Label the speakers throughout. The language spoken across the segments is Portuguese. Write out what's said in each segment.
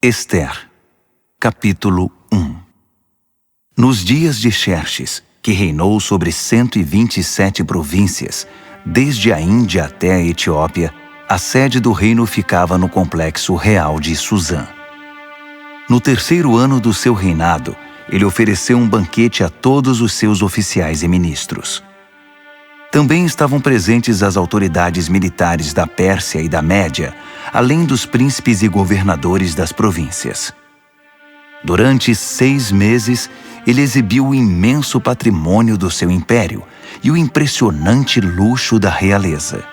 Speaker 1: Ester, capítulo 1. Nos dias de Xerxes, que reinou sobre 127 províncias, desde a Índia até a Etiópia, a sede do reino ficava no complexo real de Susã. No terceiro ano do seu reinado, ele ofereceu um banquete a todos os seus oficiais e ministros. Também estavam presentes as autoridades militares da Pérsia e da Média, além dos príncipes e governadores das províncias. Durante 6 meses, ele exibiu o imenso patrimônio do seu império e o impressionante luxo da realeza.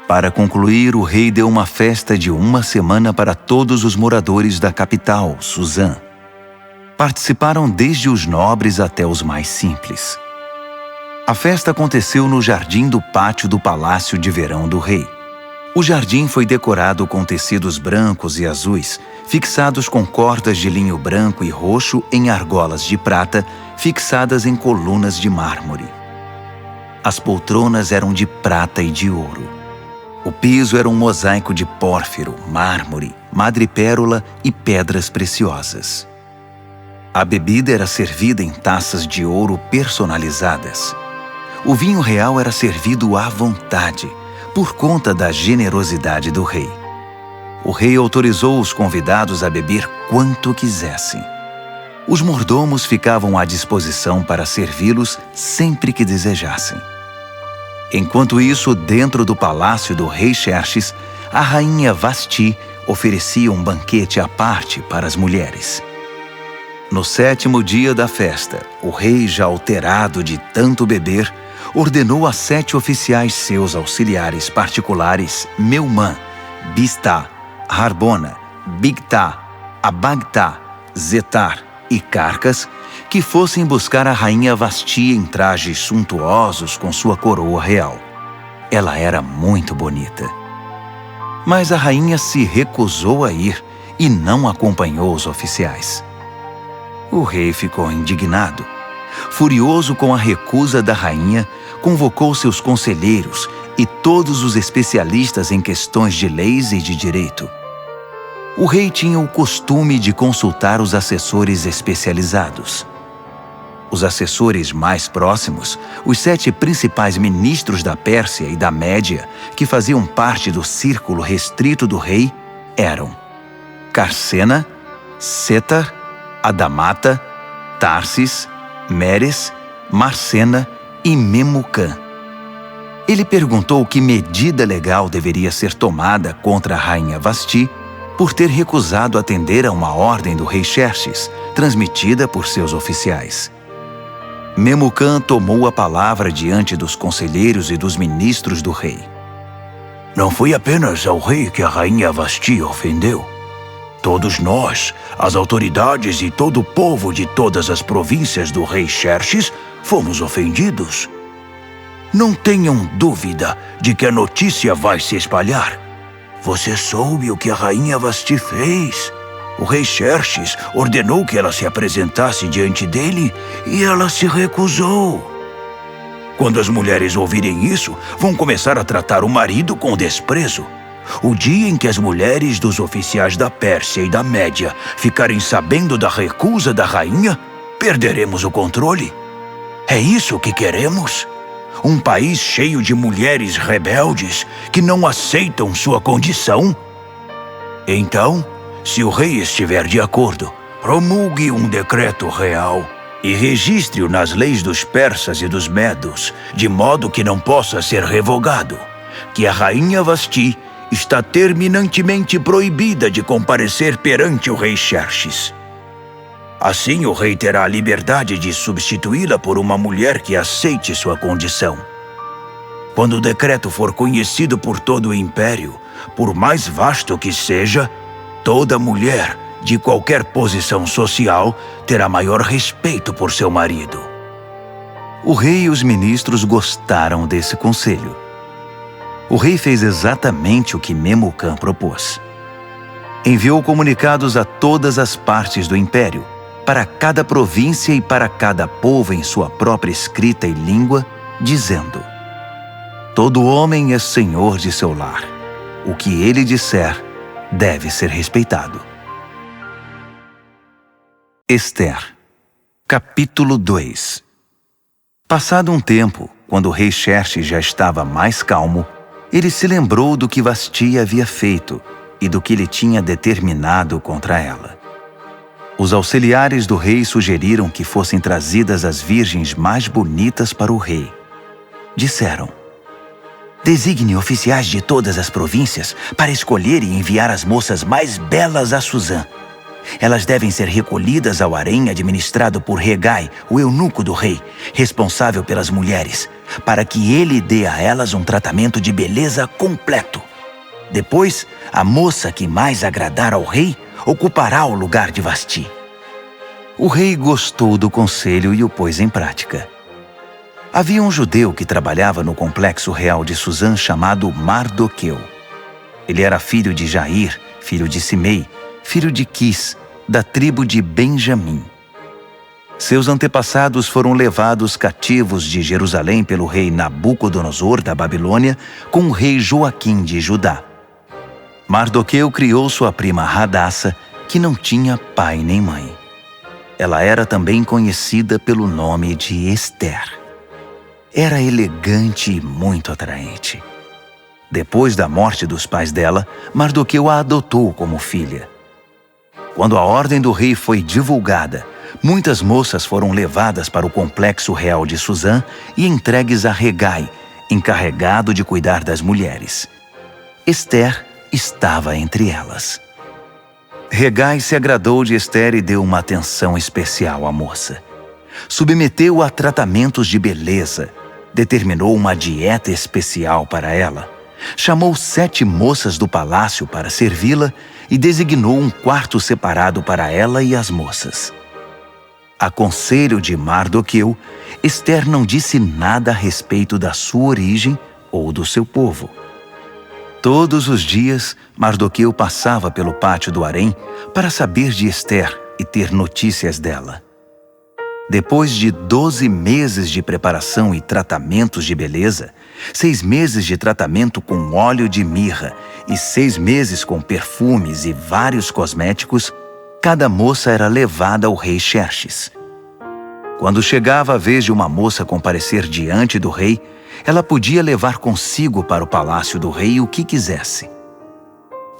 Speaker 1: Para concluir, o rei deu uma festa de 1 semana para todos os moradores da capital, Susã. Participaram desde os nobres até os mais simples. A festa aconteceu no jardim do pátio do palácio de verão do rei. O jardim foi decorado com tecidos brancos e azuis, fixados com cordas de linho branco e roxo em argolas de prata, fixadas em colunas de mármore. As poltronas eram de prata e de ouro. O piso era um mosaico de pórfiro, mármore, madrepérola e pedras preciosas. A bebida era servida em taças de ouro personalizadas. O vinho real era servido à vontade, por conta da generosidade do rei. O rei autorizou os convidados a beber quanto quisessem. Os mordomos ficavam à disposição para servi-los sempre que desejassem. Enquanto isso, dentro do palácio do rei Xerxes, a rainha Vasti oferecia um banquete à parte para as mulheres. No 7º dia da festa, o rei, já alterado de tanto beber, ordenou a 7 oficiais seus auxiliares particulares, Meumã, Biztá, Harbona, Bigtá, Abagtá, Zetar e Carcas, que fossem buscar a rainha Vasti em trajes suntuosos com sua coroa real. Ela era muito bonita. Mas a rainha se recusou a ir e não acompanhou os oficiais. O rei ficou indignado. Furioso com a recusa da rainha, convocou seus conselheiros e todos os especialistas em questões de leis e de direito. O rei tinha o costume de consultar os assessores especializados. Os assessores mais próximos, os 7 principais ministros da Pérsia e da Média, que faziam parte do círculo restrito do rei, eram Carsena, Setar, Adamata, Tarsis, Meres, Marsena e Memucã. Ele perguntou que medida legal deveria ser tomada contra a rainha Vasti por ter recusado atender a uma ordem do rei Xerxes, transmitida por seus oficiais. Memucã tomou a palavra diante dos conselheiros e dos ministros do rei.
Speaker 2: Não foi apenas ao rei que a rainha Vasti ofendeu. Todos nós, as autoridades e todo o povo de todas as províncias do rei Xerxes, fomos ofendidos. Não tenham dúvida de que a notícia vai se espalhar. Você soube o que a rainha Vasti fez? O rei Xerxes ordenou que ela se apresentasse diante dele e ela se recusou. Quando as mulheres ouvirem isso, vão começar a tratar o marido com desprezo. O dia em que as mulheres dos oficiais da Pérsia e da Média ficarem sabendo da recusa da rainha, perderemos o controle. É isso que queremos? Um país cheio de mulheres rebeldes que não aceitam sua condição? Então, se o rei estiver de acordo, promulgue um decreto real e registre-o nas leis dos persas e dos medos, de modo que não possa ser revogado, que a rainha Vasti está terminantemente proibida de comparecer perante o rei Xerxes. Assim, o rei terá a liberdade de substituí-la por uma mulher que aceite sua condição. Quando o decreto for conhecido por todo o império, por mais vasto que seja, toda mulher, de qualquer posição social, terá maior respeito por seu marido.
Speaker 1: O rei e os ministros gostaram desse conselho. O rei fez exatamente o que Memucã propôs. Enviou comunicados a todas as partes do império, para cada província e para cada povo em sua própria escrita e língua, dizendo: todo homem é senhor de seu lar. O que ele disser deve ser respeitado. Ester, capítulo 2. Passado um tempo, quando o rei Xerxes já estava mais calmo, ele se lembrou do que Vasti havia feito e do que ele tinha determinado contra ela. Os auxiliares do rei sugeriram que fossem trazidas as virgens mais bonitas para o rei. Disseram: designe oficiais de todas as províncias para escolher e enviar as moças mais belas a Suzã. Elas devem ser recolhidas ao harém administrado por Hegai, o eunuco do rei, responsável pelas mulheres, para que ele dê a elas um tratamento de beleza completo. Depois, a moça que mais agradar ao rei ocupará o lugar de Vasti. O rei gostou do conselho e o pôs em prática. Havia um judeu que trabalhava no complexo real de Suzã chamado Mardoqueu. Ele era filho de Jair, filho de Simei, filho de Quis, da tribo de Benjamim. Seus antepassados foram levados cativos de Jerusalém pelo rei Nabucodonosor da Babilônia com o rei Joaquim de Judá. Mardoqueu criou sua prima Hadassa, que não tinha pai nem mãe. Ela era também conhecida pelo nome de Ester. Era elegante e muito atraente. Depois da morte dos pais dela, Mardoqueu a adotou como filha. Quando a ordem do rei foi divulgada, muitas moças foram levadas para o complexo real de Suzã e entregues a Hegai, encarregado de cuidar das mulheres. Ester estava entre elas. Hegai se agradou de Ester e deu uma atenção especial à moça. Submeteu-a a tratamentos de beleza, determinou uma dieta especial para ela, chamou 7 moças do palácio para servi-la e designou um quarto separado para ela e as moças. A conselho de Mardoqueu, Ester não disse nada a respeito da sua origem ou do seu povo. Todos os dias, Mardoqueu passava pelo pátio do harém para saber de Ester e ter notícias dela. Depois de 12 meses de preparação e tratamentos de beleza, 6 meses de tratamento com óleo de mirra e 6 meses com perfumes e vários cosméticos, cada moça era levada ao rei Xerxes. Quando chegava a vez de uma moça comparecer diante do rei, ela podia levar consigo para o palácio do rei o que quisesse.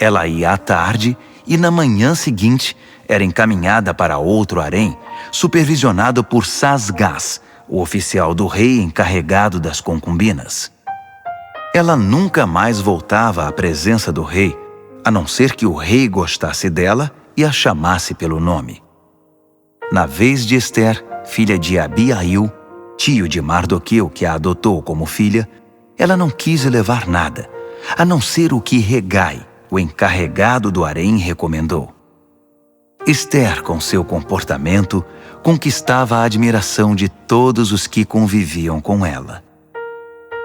Speaker 1: Ela ia à tarde e na manhã seguinte era encaminhada para outro harém, supervisionado por Sasgás, o oficial do rei encarregado das concubinas. Ela nunca mais voltava à presença do rei, a não ser que o rei gostasse dela e a chamasse pelo nome. Na vez de Ester, filha de Abiail, tio de Mardoqueu que a adotou como filha, ela não quis levar nada, a não ser o que Hegai, o encarregado do harém, recomendou. Ester, com seu comportamento, conquistava a admiração de todos os que conviviam com ela.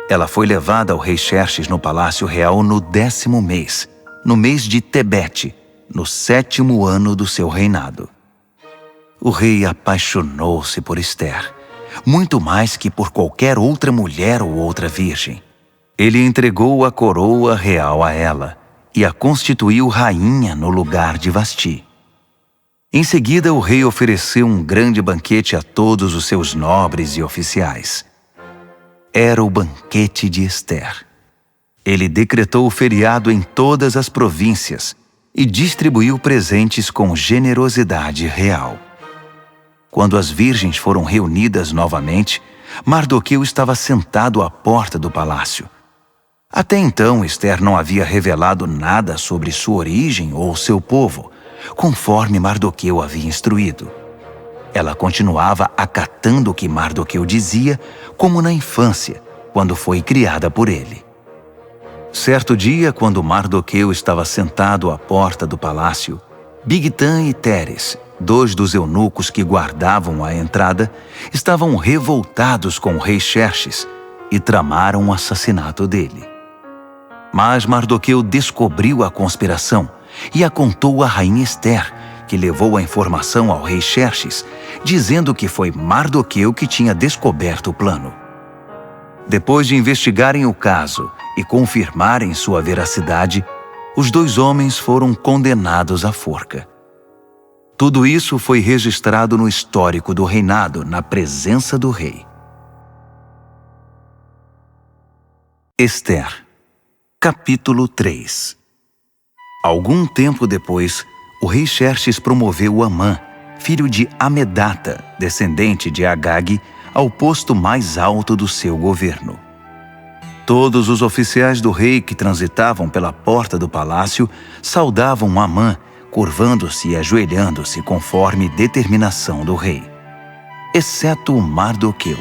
Speaker 1: Ela foi levada ao rei Xerxes no palácio real no 10º mês, no mês de Tebete, no 7º ano do seu reinado. O rei apaixonou-se por Ester, muito mais que por qualquer outra mulher ou outra virgem. Ele entregou a coroa real a ela e a constituiu rainha no lugar de Vasti. Em seguida, o rei ofereceu um grande banquete a todos os seus nobres e oficiais. Era o banquete de Ester. Ele decretou o feriado em todas as províncias e distribuiu presentes com generosidade real. Quando as virgens foram reunidas novamente, Mardoqueu estava sentado à porta do palácio. Até então, Ester não havia revelado nada sobre sua origem ou seu povo, conforme Mardoqueu havia instruído. Ela continuava acatando o que Mardoqueu dizia, como na infância, quando foi criada por ele. Certo dia, quando Mardoqueu estava sentado à porta do palácio, Bigtã e Teres, 2 dos eunucos que guardavam a entrada, estavam revoltados com o rei Xerxes e tramaram o assassinato dele. Mas Mardoqueu descobriu a conspiração e a contou à rainha Ester, que levou a informação ao rei Xerxes, dizendo que foi Mardoqueu que tinha descoberto o plano. Depois de investigarem o caso e confirmarem sua veracidade, os 2 homens foram condenados à forca. Tudo isso foi registrado no histórico do reinado, na presença do rei. Ester, capítulo 3. Algum tempo depois, o rei Xerxes promoveu Amã, filho de Amedata, descendente de Agag, ao posto mais alto do seu governo. Todos os oficiais do rei que transitavam pela porta do palácio saudavam Amã, curvando-se e ajoelhando-se conforme determinação do rei, exceto Mardoqueu.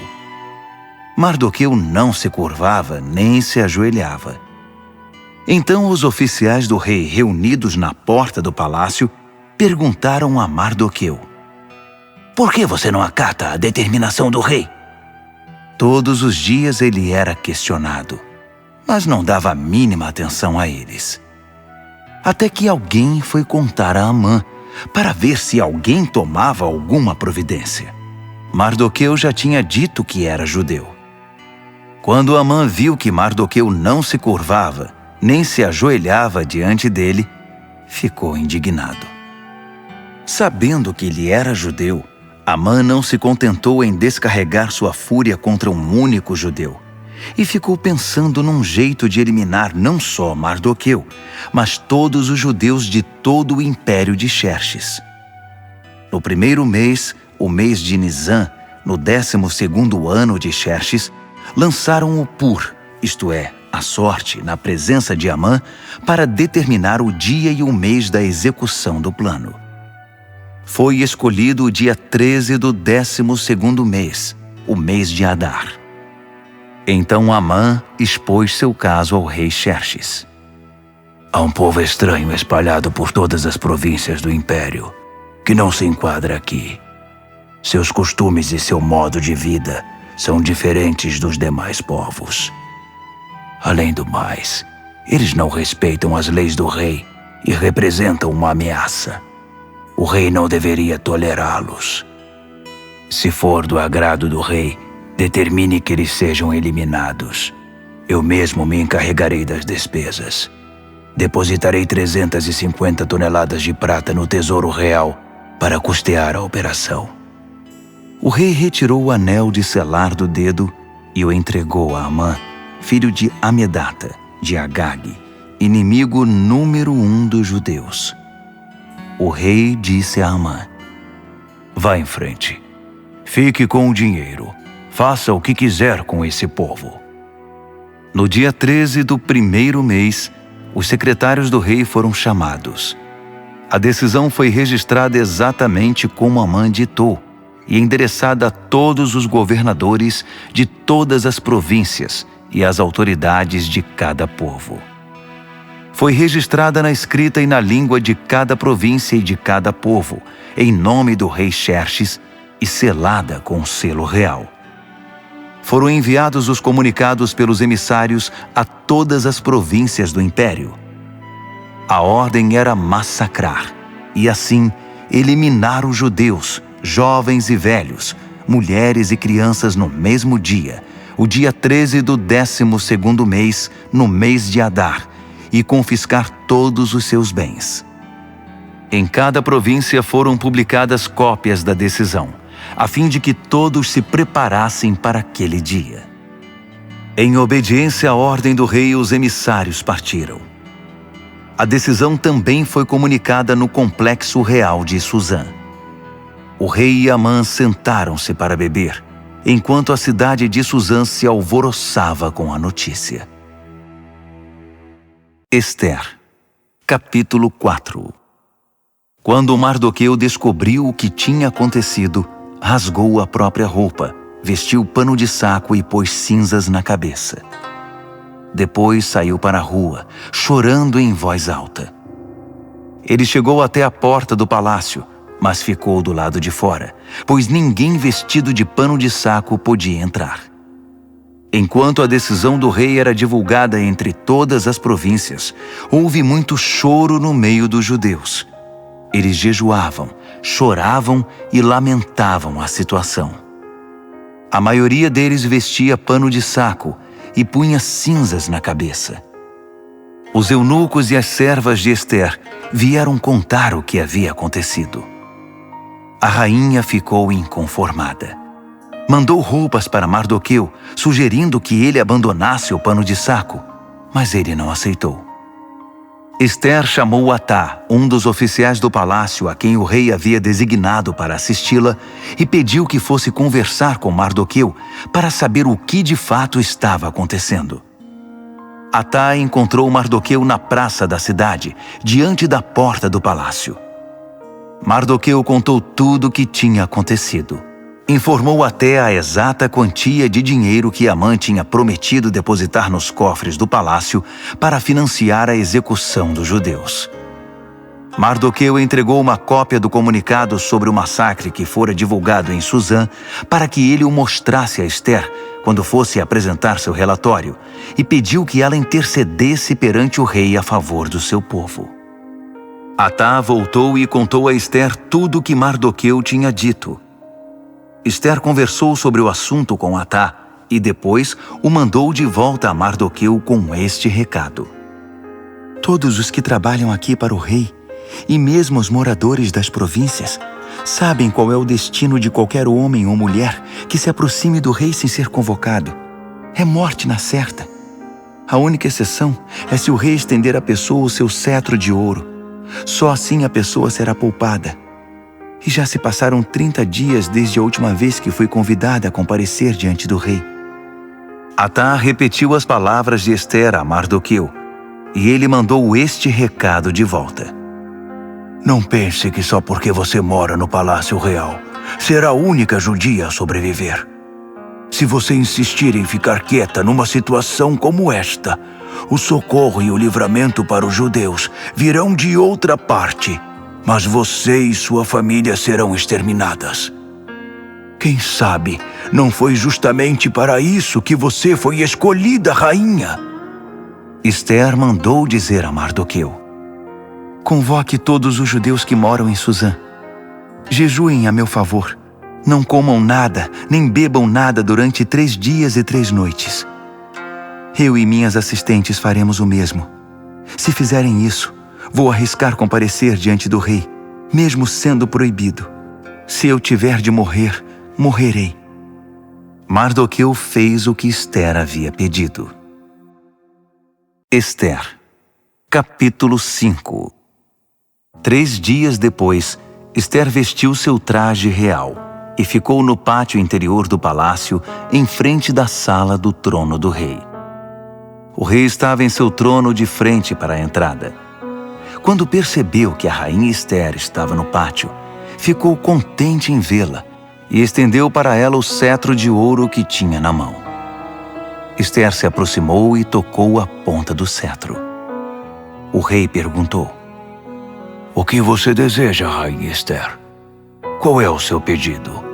Speaker 1: Mardoqueu não se curvava nem se ajoelhava. Então os oficiais do rei, reunidos na porta do palácio, perguntaram a Mardoqueu: "Por que você não acata a determinação do rei?" Todos os dias ele era questionado, mas não dava a mínima atenção a eles. Até que alguém foi contar a Amã, para ver se alguém tomava alguma providência. Mardoqueu já tinha dito que era judeu. Quando Amã viu que Mardoqueu não se curvava, nem se ajoelhava diante dele, ficou indignado. Sabendo que ele era judeu, Amã não se contentou em descarregar sua fúria contra um único judeu, e ficou pensando num jeito de eliminar não só Mardoqueu, mas todos os judeus de todo o império de Xerxes. No primeiro mês, o mês de Nisã, no 12º ano de Xerxes, lançaram o Pur, isto é, a sorte, na presença de Amã, para determinar o dia e o mês da execução do plano. Foi escolhido o dia 13 do 12º mês, o mês de Adar. Então Amã expôs seu caso ao rei Xerxes.
Speaker 2: Há um povo estranho espalhado por todas as províncias do império, que não se enquadra aqui. Seus costumes e seu modo de vida são diferentes dos demais povos. Além do mais, eles não respeitam as leis do rei e representam uma ameaça. O rei não deveria tolerá-los. Se for do agrado do rei, determine que eles sejam eliminados. Eu mesmo me encarregarei das despesas. Depositarei 350 toneladas de prata no Tesouro Real para custear a operação.
Speaker 1: O rei retirou o anel de selar do dedo e o entregou a Amã, filho de Amedata, de Agag, inimigo número 1 dos judeus. O rei disse a Amã:
Speaker 2: "Vá em frente. Fique com o dinheiro. Faça o que quiser com esse povo."
Speaker 1: No dia 13 do primeiro mês, os secretários do rei foram chamados. A decisão foi registrada exatamente como Amã ditou e endereçada a todos os governadores de todas as províncias e às autoridades de cada povo. Foi registrada na escrita e na língua de cada província e de cada povo, em nome do rei Xerxes, e selada com o selo real. Foram enviados os comunicados pelos emissários a todas as províncias do império. A ordem era massacrar, e assim eliminar os judeus, jovens e velhos, mulheres e crianças no mesmo dia, o dia 13 do 12º mês, no mês de Adar, e confiscar todos os seus bens. Em cada província foram publicadas cópias da decisão, a fim de que todos se preparassem para aquele dia. Em obediência à ordem do rei, os emissários partiram. A decisão também foi comunicada no complexo real de Suzã. O rei e Amã sentaram-se para beber, enquanto a cidade de Suzã se alvoroçava com a notícia. Ester, capítulo 4. Quando Mardoqueu descobriu o que tinha acontecido, rasgou a própria roupa, vestiu pano de saco e pôs cinzas na cabeça. Depois saiu para a rua, chorando em voz alta. Ele chegou até a porta do palácio, mas ficou do lado de fora, pois ninguém vestido de pano de saco podia entrar. Enquanto a decisão do rei era divulgada entre todas as províncias, houve muito choro no meio dos judeus. Eles jejuavam, choravam e lamentavam a situação. A maioria deles vestia pano de saco e punha cinzas na cabeça. Os eunucos e as servas de Ester vieram contar o que havia acontecido. A rainha ficou inconformada. Mandou roupas para Mardoqueu, sugerindo que ele abandonasse o pano de saco, mas ele não aceitou. Esther chamou Atá, um dos oficiais do palácio a quem o rei havia designado para assisti-la, e pediu que fosse conversar com Mardoqueu para saber o que de fato estava acontecendo. Atá encontrou Mardoqueu na praça da cidade, diante da porta do palácio. Mardoqueu contou tudo o que tinha acontecido. Informou até a exata quantia de dinheiro que Amã tinha prometido depositar nos cofres do palácio para financiar a execução dos judeus. Mardoqueu entregou uma cópia do comunicado sobre o massacre que fora divulgado em Suzã para que ele o mostrasse a Esther quando fosse apresentar seu relatório e pediu que ela intercedesse perante o rei a favor do seu povo. Atá voltou e contou a Esther tudo o que Mardoqueu tinha dito. Esther conversou sobre o assunto com Atá e depois o mandou de volta a Mardoqueu com este recado: todos os que trabalham aqui para o rei, e mesmo os moradores das províncias, sabem qual é o destino de qualquer homem ou mulher que se aproxime do rei sem ser convocado. É morte na certa. A única exceção é se o rei estender à pessoa o seu cetro de ouro. Só assim a pessoa será poupada. E já se passaram 30 dias desde a última vez que fui convidada a comparecer diante do rei. Atá repetiu as palavras de Esther a Mardoqueu, e ele mandou este recado de volta: não pense que só porque você mora no Palácio Real será a única judia a sobreviver. Se você insistir em ficar quieta numa situação como esta, o socorro e o livramento para os judeus virão de outra parte, mas você e sua família serão exterminadas. Quem sabe não foi justamente para isso que você foi escolhida rainha? Esther mandou dizer a Mardoqueu: convoque todos os judeus que moram em Suzã. Jejuem a meu favor. Não comam nada, nem bebam nada durante 3 dias e 3 noites. Eu e minhas assistentes faremos o mesmo. Se fizerem isso, vou arriscar comparecer diante do rei, mesmo sendo proibido. Se eu tiver de morrer, morrerei. Mardoqueu fez o que Esther havia pedido. Esther, capítulo 5. 3 dias depois, Esther vestiu seu traje real e ficou no pátio interior do palácio, em frente da sala do trono do rei. O rei estava em seu trono de frente para a entrada. Quando percebeu que a rainha Esther estava no pátio, ficou contente em vê-la e estendeu para ela o cetro de ouro que tinha na mão. Esther se aproximou e tocou a ponta do cetro. O rei perguntou: o que você deseja, rainha Esther? Qual é o seu pedido?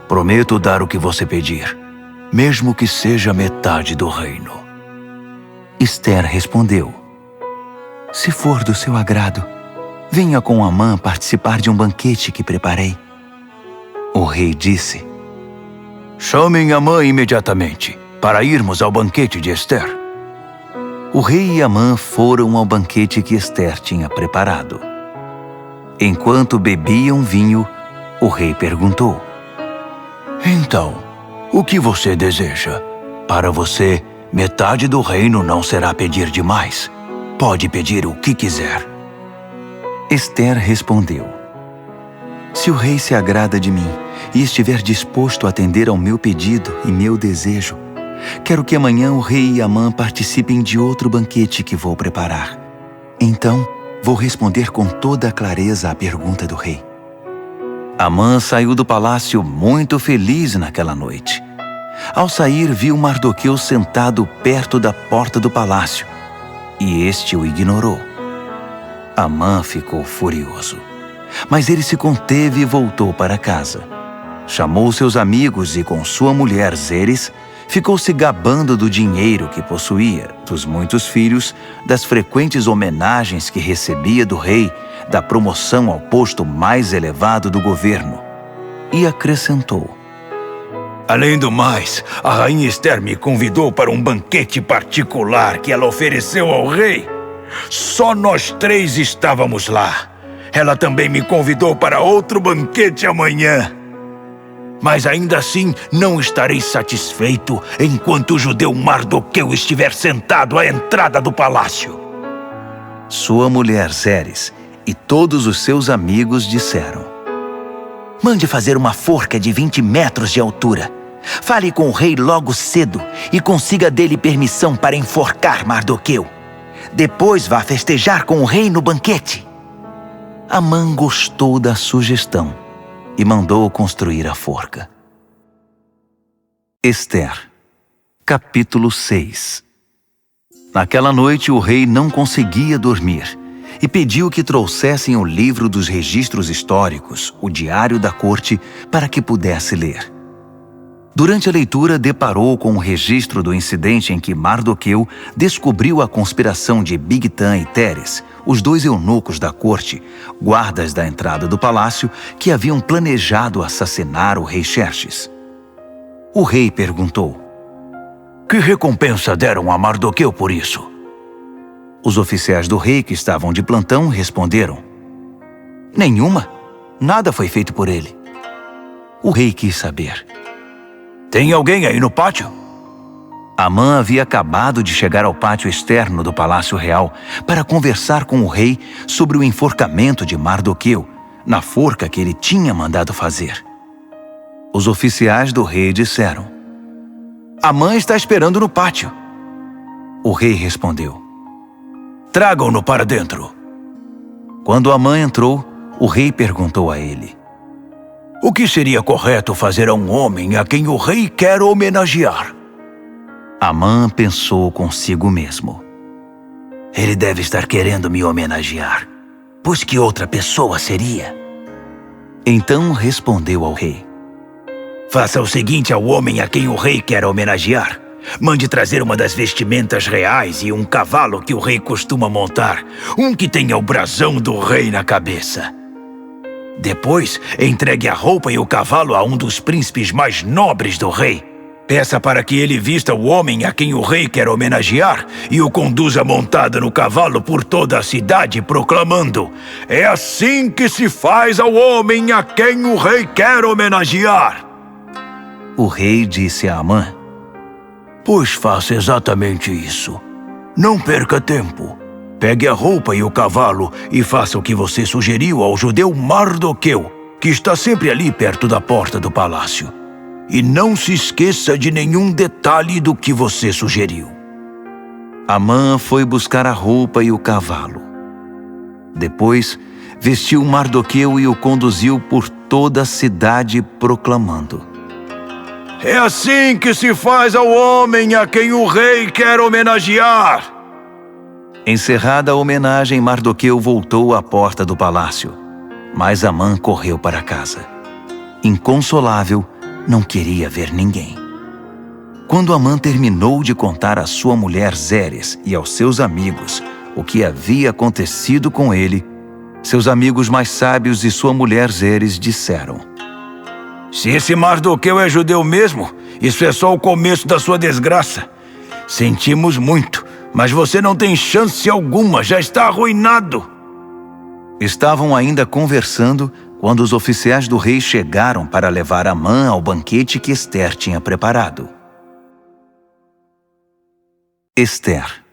Speaker 1: Prometo dar o que você pedir, mesmo que seja metade do reino. Esther respondeu: se for do seu agrado, venha com Amã participar de um banquete que preparei. O rei disse: chamem Amã imediatamente, para irmos ao banquete de Esther. O rei e Amã foram ao banquete que Esther tinha preparado. Enquanto bebiam vinho, o rei perguntou: então, o que você deseja? Para você, metade do reino não será pedir demais. Pode pedir o que quiser. Esther respondeu: se o rei se agrada de mim e estiver disposto a atender ao meu pedido e meu desejo, quero que amanhã o rei e Amã participem de outro banquete que vou preparar. Então, vou responder com toda a clareza à pergunta do rei. Amã saiu do palácio muito feliz naquela noite. Ao sair, viu Mardoqueu sentado perto da porta do palácio, e este o ignorou. Amã ficou furioso, mas ele se conteve e voltou para casa. Chamou seus amigos e, com sua mulher Zeres, ficou se gabando do dinheiro que possuía, dos muitos filhos, das frequentes homenagens que recebia do rei, da promoção ao posto mais elevado do governo. E acrescentou: além do mais, a rainha Esther me convidou para um banquete particular que ela ofereceu ao rei. Só nós 3 estávamos lá.
Speaker 2: Ela também me convidou para outro banquete amanhã. Mas ainda assim não estarei satisfeito enquanto o judeu Mardoqueu estiver sentado à entrada do palácio.
Speaker 1: Sua mulher Zeres e todos os seus amigos disseram:
Speaker 3: Mande fazer uma forca de 20 metros de altura. Fale com o rei logo cedo e consiga dele permissão para enforcar Mardoqueu. Depois vá festejar com o rei no banquete.
Speaker 1: Amã gostou da sugestão e mandou construir a forca. Ester, capítulo 6. Naquela noite o rei não conseguia dormir e pediu que trouxessem o livro dos registros históricos, o diário da corte, para que pudesse ler. Durante a leitura, deparou com o registro do incidente em que Mardoqueu descobriu a conspiração de Bigtan e Teres, os dois eunucos da corte, guardas da entrada do palácio, que haviam planejado assassinar o rei Xerxes. O rei perguntou:
Speaker 2: Que recompensa deram a Mardoqueu por isso?
Speaker 1: Os oficiais do rei que estavam de plantão responderam: Nenhuma. Nada foi feito por ele. O rei quis saber:
Speaker 2: Tem alguém aí no pátio?
Speaker 1: Amã havia acabado de chegar ao pátio externo do Palácio Real para conversar com o rei sobre o enforcamento de Mardoqueu, na forca que ele tinha mandado fazer. Os oficiais do rei disseram: Amã está esperando no pátio. O rei respondeu:
Speaker 2: Tragam-no para dentro.
Speaker 1: Quando Amã entrou, o rei perguntou a ele:
Speaker 2: O que seria correto fazer a um homem a quem o rei quer homenagear?
Speaker 1: Amã pensou consigo mesmo:
Speaker 3: Ele deve estar querendo me homenagear, pois que outra pessoa seria?
Speaker 1: Então respondeu ao rei:
Speaker 2: Faça o seguinte ao homem a quem o rei quer homenagear. Mande trazer uma das vestimentas reais e um cavalo que o rei costuma montar, um que tenha o brasão do rei na cabeça. Depois, entregue a roupa e o cavalo a um dos príncipes mais nobres do rei. Peça para que ele vista o homem a quem o rei quer homenagear e o conduza montado no cavalo por toda a cidade, proclamando: É assim que se faz ao homem a quem o rei quer homenagear.
Speaker 1: O rei disse a Amã:
Speaker 2: Pois faça exatamente isso. Não perca tempo. Pegue a roupa e o cavalo e faça o que você sugeriu ao judeu Mardoqueu, que está sempre ali perto da porta do palácio. E não se esqueça de nenhum detalhe do que você sugeriu.
Speaker 1: Amã foi buscar a roupa e o cavalo. Depois, vestiu Mardoqueu e o conduziu por toda a cidade, proclamando:
Speaker 2: É assim que se faz ao homem a quem o rei quer homenagear.
Speaker 1: Encerrada a homenagem, Mardoqueu voltou à porta do palácio, mas Amã correu para casa. Inconsolável, não queria ver ninguém. Quando Amã terminou de contar à sua mulher Zeres e aos seus amigos o que havia acontecido com ele, seus amigos mais sábios e sua mulher Zeres disseram:
Speaker 2: Se esse Mardoqueu é judeu mesmo, isso é só o começo da sua desgraça. Sentimos muito, mas você não tem chance alguma, já está arruinado.
Speaker 1: Estavam ainda conversando quando os oficiais do rei chegaram para levar Amã ao banquete que Ester tinha preparado. Ester,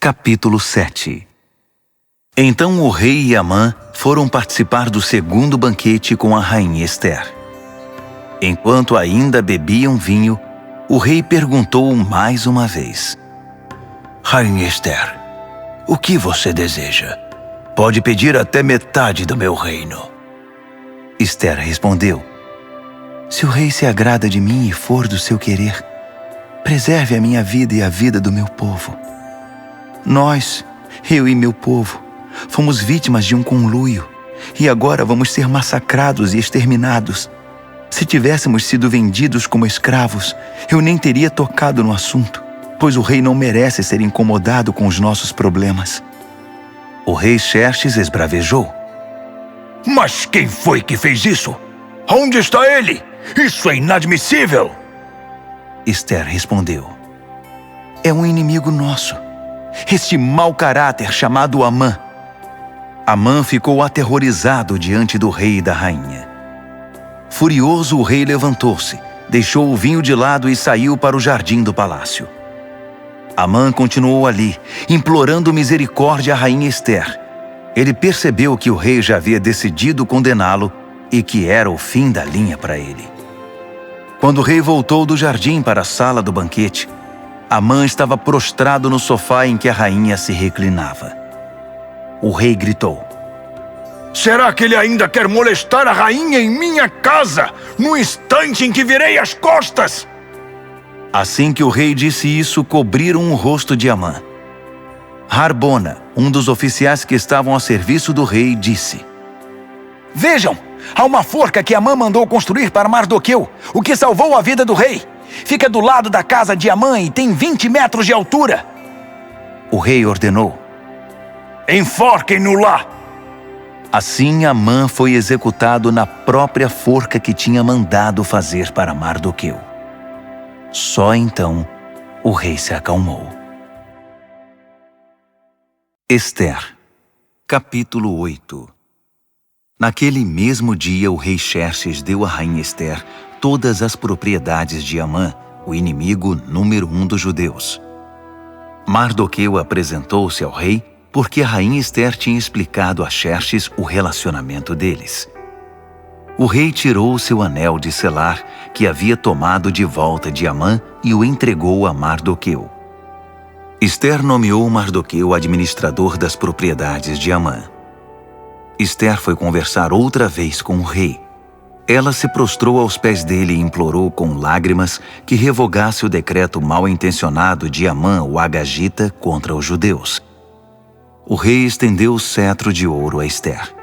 Speaker 1: capítulo 7. Então o rei e Amã foram participar do segundo banquete com a rainha Ester. Enquanto ainda bebiam vinho, o rei perguntou mais uma vez:
Speaker 2: Rainha Ester, o que você deseja? Pode pedir até metade do meu reino.
Speaker 1: Ester respondeu:
Speaker 3: Se o rei se agrada de mim e for do seu querer, preserve a minha vida e a vida do meu povo. Nós, eu e meu povo, fomos vítimas de um conluio e agora vamos ser massacrados e exterminados. Se tivéssemos sido vendidos como escravos, eu nem teria tocado no assunto, pois o rei não merece ser incomodado com os nossos problemas.
Speaker 1: O rei Xerxes esbravejou:
Speaker 2: Mas quem foi que fez isso? Onde está ele? Isso é inadmissível!
Speaker 1: Ester respondeu:
Speaker 3: É um inimigo nosso, este mau caráter chamado Amã.
Speaker 1: Amã ficou aterrorizado diante do rei e da rainha. Furioso, o rei levantou-se, deixou o vinho de lado e saiu para o jardim do palácio. Amã continuou ali, implorando misericórdia à rainha Ester. Ele percebeu que o rei já havia decidido condená-lo e que era o fim da linha para ele. Quando o rei voltou do jardim para a sala do banquete, Amã estava prostrado no sofá em que a rainha se reclinava. O rei gritou:
Speaker 2: Será que ele ainda quer molestar a rainha em minha casa, no instante em que virei as costas?
Speaker 1: Assim que o rei disse isso, cobriram o rosto de Amã. Harbona, um dos oficiais que estavam a serviço do rei, disse:
Speaker 4: Vejam, há uma forca que Amã mandou construir para Mardoqueu, o que salvou a vida do rei. Fica do lado da casa de Amã e tem 20 metros de altura.
Speaker 1: O rei ordenou:
Speaker 2: Enforquem-no lá!
Speaker 1: Assim, Amã foi executado na própria forca que tinha mandado fazer para Mardoqueu. Só então o rei se acalmou. Ester, capítulo 8. Naquele mesmo dia, o rei Xerxes deu à rainha Ester todas as propriedades de Amã, o inimigo número 1 dos judeus. Mardoqueu apresentou-se ao rei porque a rainha Ester tinha explicado a Xerxes o relacionamento deles. O rei tirou seu anel de selar, que havia tomado de volta de Amã, e o entregou a Mardoqueu. Ester nomeou Mardoqueu administrador das propriedades de Amã. Ester foi conversar outra vez com o rei. Ela se prostrou aos pés dele e implorou com lágrimas que revogasse o decreto mal-intencionado de Amã, o Agagita, contra os judeus. O rei estendeu o cetro de ouro a Ester.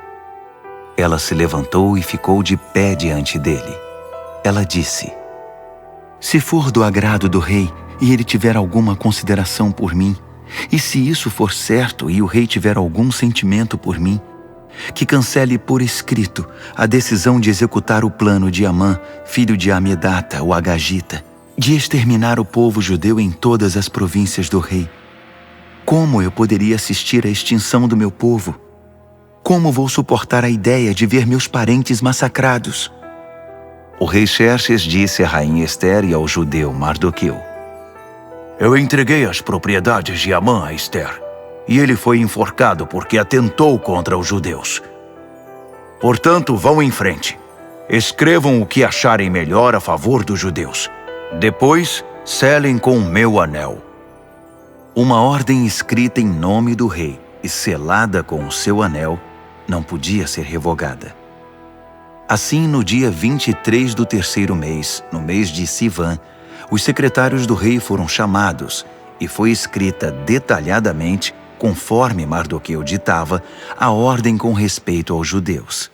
Speaker 1: Ela se levantou e ficou de pé diante dele. Ela disse: Se for do agrado do rei e ele tiver alguma consideração por mim, e se isso for certo e o rei tiver algum sentimento por mim, que cancele por escrito a decisão de executar o plano de Amã, filho de Amedata, o Agagita, de exterminar o povo judeu em todas as províncias do rei. Como eu poderia assistir à extinção do meu povo? Como vou suportar a ideia de ver meus parentes massacrados? O rei Xerxes disse à rainha Ester e ao judeu Mardoqueu:
Speaker 2: Eu entreguei as propriedades de Amã a Ester, e ele foi enforcado porque atentou contra os judeus. Portanto, vão em frente. Escrevam o que acharem melhor a favor dos judeus. Depois, selem com o meu anel.
Speaker 1: Uma ordem escrita em nome do rei e selada com o seu anel não podia ser revogada. Assim, no dia 23 do terceiro mês, no mês de Sivan, os secretários do rei foram chamados e foi escrita detalhadamente, conforme Mardoqueu ditava, a ordem com respeito aos judeus.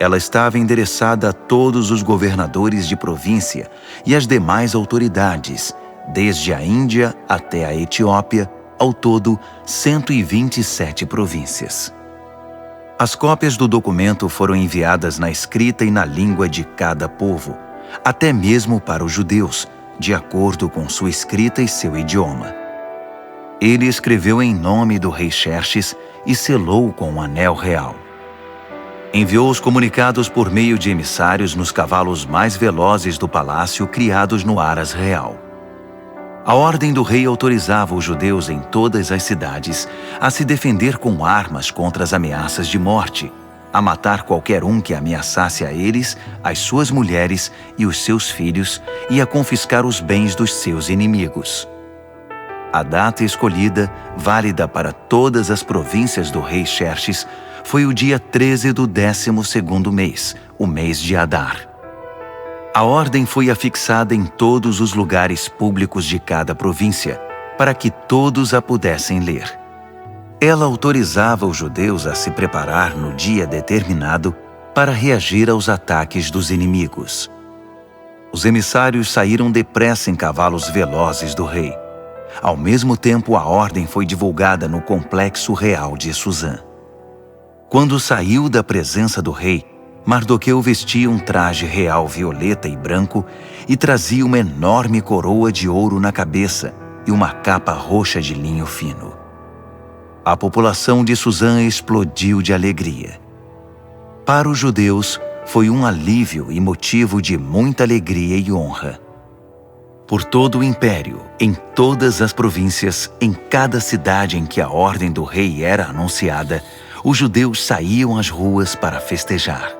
Speaker 1: Ela estava endereçada a todos os governadores de província e às demais autoridades, desde a Índia até a Etiópia, ao todo 127 províncias. As cópias do documento foram enviadas na escrita e na língua de cada povo, até mesmo para os judeus, de acordo com sua escrita e seu idioma. Ele escreveu em nome do rei Xerxes e selou com um anel real. Enviou os comunicados por meio de emissários nos cavalos mais velozes do palácio criados no Aras Real. A ordem do rei autorizava os judeus em todas as cidades a se defender com armas contra as ameaças de morte, a matar qualquer um que ameaçasse a eles, as suas mulheres e os seus filhos, e a confiscar os bens dos seus inimigos. A data escolhida, válida para todas as províncias do rei Xerxes, foi o dia 13 do 12º mês, o mês de Adar. A ordem foi afixada em todos os lugares públicos de cada província, para que todos a pudessem ler. Ela autorizava os judeus a se preparar no dia determinado para reagir aos ataques dos inimigos. Os emissários saíram depressa em cavalos velozes do rei. Ao mesmo tempo, a ordem foi divulgada no complexo real de Suzã. Quando saiu da presença do rei, Mardoqueu vestia um traje real violeta e branco e trazia uma enorme coroa de ouro na cabeça e uma capa roxa de linho fino. A população de Suzã explodiu de alegria. Para os judeus, foi um alívio e motivo de muita alegria e honra. Por todo o império, em todas as províncias, em cada cidade em que a ordem do rei era anunciada, os judeus saíam às ruas para festejar.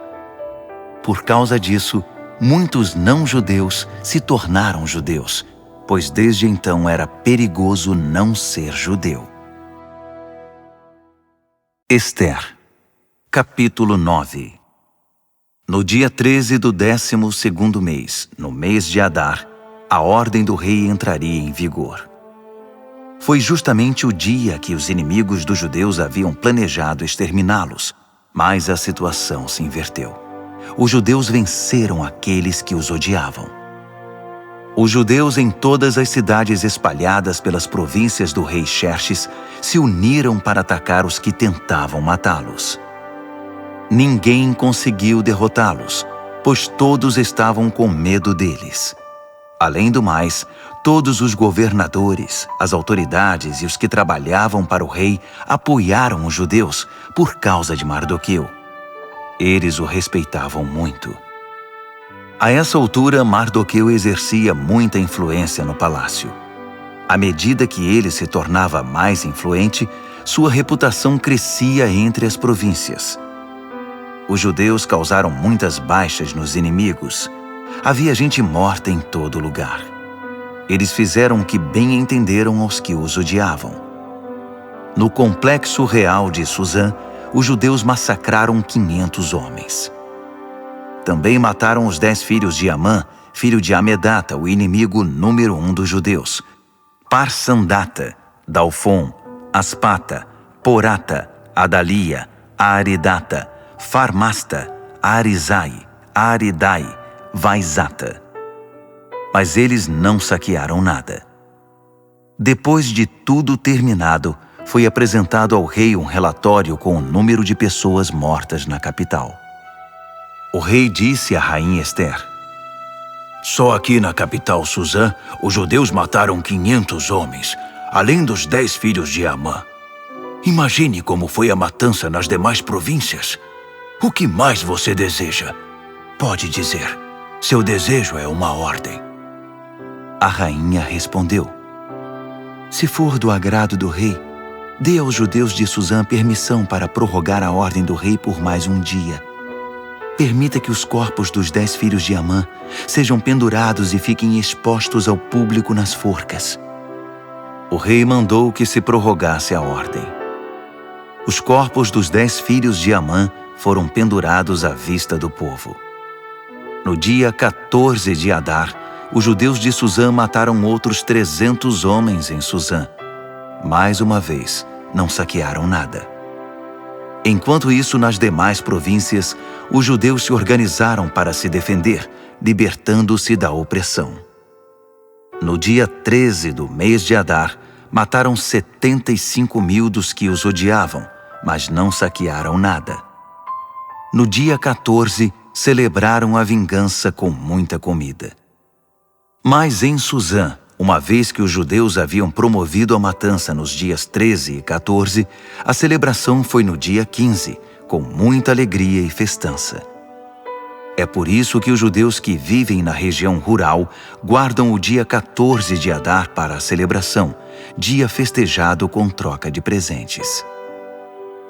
Speaker 1: Por causa disso, muitos não-judeus se tornaram judeus, pois desde então era perigoso não ser judeu. Ester, capítulo 9. No dia 13 do 12º mês, no mês de Adar, a ordem do rei entraria em vigor. Foi justamente o dia que os inimigos dos judeus haviam planejado exterminá-los, mas a situação se inverteu. Os judeus venceram aqueles que os odiavam. Os judeus em todas as cidades espalhadas pelas províncias do rei Xerxes se uniram para atacar os que tentavam matá-los. Ninguém conseguiu derrotá-los, pois todos estavam com medo deles. Além do mais, todos os governadores, as autoridades e os que trabalhavam para o rei apoiaram os judeus por causa de Mardoqueu. Eles o respeitavam muito. A essa altura, Mardoqueu exercia muita influência no palácio. À medida que ele se tornava mais influente, sua reputação crescia entre as províncias. Os judeus causaram muitas baixas nos inimigos. Havia gente morta em todo lugar. Eles fizeram o que bem entenderam aos que os odiavam. No complexo real de Suzã, os judeus massacraram 500 homens. Também mataram os 10 filhos de Amã, filho de Amedata, o inimigo número 1 dos judeus. Parsandata, Dalfon, Aspata, Porata, Adalia, Aridata, Farmasta, Arizai, Aridai, Vaizata. Mas eles não saquearam nada. Depois de tudo terminado, foi apresentado ao rei um relatório com o número de pessoas mortas na capital. O rei disse à rainha Ester:
Speaker 2: Só aqui na capital Suzã, os judeus mataram 500 homens, além dos 10 filhos de Amã. Imagine como foi a matança nas demais províncias. O que mais você deseja? Pode dizer. Seu desejo é uma ordem.
Speaker 1: A rainha respondeu: Se for do agrado do rei, dê aos judeus de Suzã permissão para prorrogar a ordem do rei por mais um dia. Permita que os corpos dos 10 filhos de Amã sejam pendurados e fiquem expostos ao público nas forcas. O rei mandou que se prorrogasse a ordem. Os corpos dos 10 filhos de Amã foram pendurados à vista do povo. No dia 14 de Adar, os judeus de Suzã mataram outros 300 homens em Suzã. Mais uma vez, não saquearam nada. Enquanto isso, nas demais províncias, os judeus se organizaram para se defender, libertando-se da opressão. No dia 13 do mês de Adar, mataram 75.000 dos que os odiavam, mas não saquearam nada. No dia 14, celebraram a vingança com muita comida. Mas em Suzã, uma vez que os judeus haviam promovido a matança nos dias 13 e 14, a celebração foi no dia 15, com muita alegria e festança. É por isso que os judeus que vivem na região rural guardam o dia 14 de Adar para a celebração, dia festejado com troca de presentes.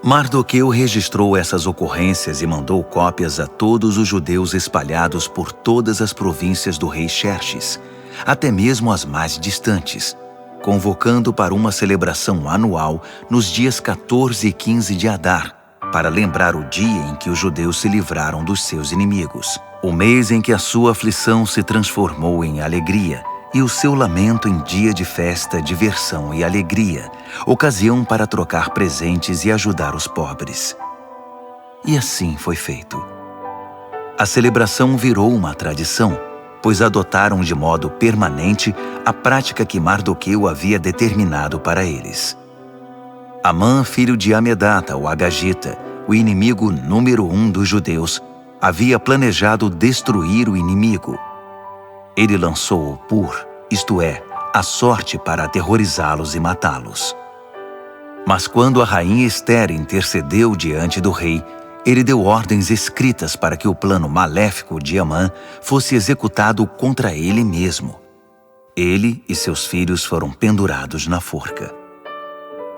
Speaker 1: Mardoqueu registrou essas ocorrências e mandou cópias a todos os judeus espalhados por todas as províncias do rei Xerxes, até mesmo as mais distantes, convocando para uma celebração anual nos dias 14 e 15 de Adar, para lembrar o dia em que os judeus se livraram dos seus inimigos, o mês em que a sua aflição se transformou em alegria e o seu lamento em dia de festa, diversão e alegria, ocasião para trocar presentes e ajudar os pobres. E assim foi feito. A celebração virou uma tradição, pois adotaram de modo permanente a prática que Mardoqueu havia determinado para eles. Amã, filho de Amedata, o Agagita, o inimigo número 1 dos judeus, havia planejado destruir o inimigo. Ele lançou o pur, isto é, a sorte para aterrorizá-los e matá-los. Mas quando a rainha Ester intercedeu diante do rei, ele deu ordens escritas para que o plano maléfico de Amã fosse executado contra ele mesmo. Ele e seus filhos foram pendurados na forca.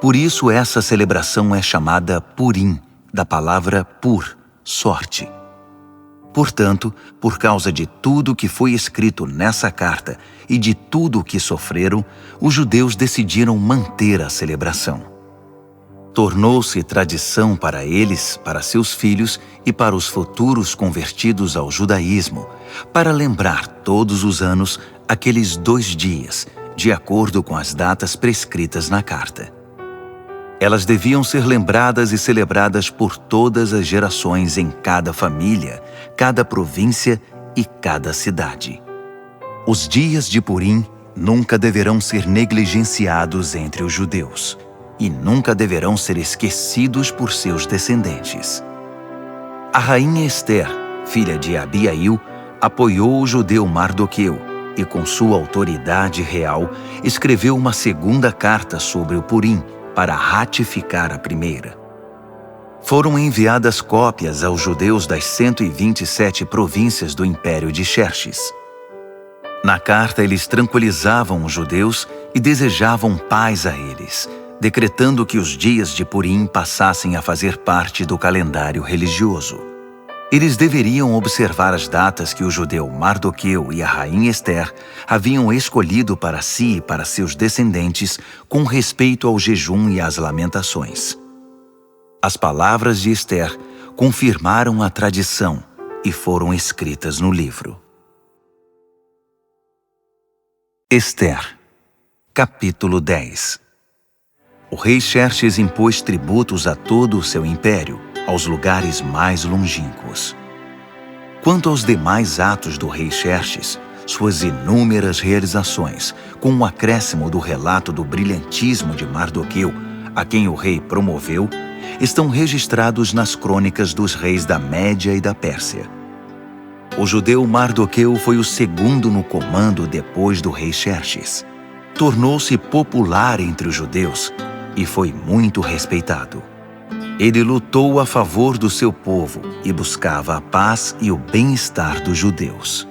Speaker 1: Por isso essa celebração é chamada Purim, da palavra pur, sorte. Portanto, por causa de tudo que foi escrito nessa carta e de tudo o que sofreram, os judeus decidiram manter a celebração. Tornou-se tradição para eles, para seus filhos e para os futuros convertidos ao judaísmo, para lembrar todos os anos aqueles 2 dias, de acordo com as datas prescritas na carta. Elas deviam ser lembradas e celebradas por todas as gerações em cada família, cada província e cada cidade. Os dias de Purim nunca deverão ser negligenciados entre os judeus e nunca deverão ser esquecidos por seus descendentes. A rainha Ester, filha de Abiail, apoiou o judeu Mardoqueu e, com sua autoridade real, escreveu uma segunda carta sobre o Purim para ratificar a primeira. Foram enviadas cópias aos judeus das 127 províncias do Império de Xerxes. Na carta, eles tranquilizavam os judeus e desejavam paz a eles, decretando que os dias de Purim passassem a fazer parte do calendário religioso. Eles deveriam observar as datas que o judeu Mardoqueu e a rainha Ester haviam escolhido para si e para seus descendentes com respeito ao jejum e às lamentações. As palavras de Ester confirmaram a tradição e foram escritas no livro. Ester, capítulo 10. O rei Xerxes impôs tributos a todo o seu império, aos lugares mais longínquos. Quanto aos demais atos do rei Xerxes, suas inúmeras realizações, com o acréscimo do relato do brilhantismo de Mardoqueu, a quem o rei promoveu, estão registrados nas crônicas dos reis da Média e da Pérsia. O judeu Mardoqueu foi o segundo no comando depois do rei Xerxes. Tornou-se popular entre os judeus e foi muito respeitado. Ele lutou a favor do seu povo e buscava a paz e o bem-estar dos judeus.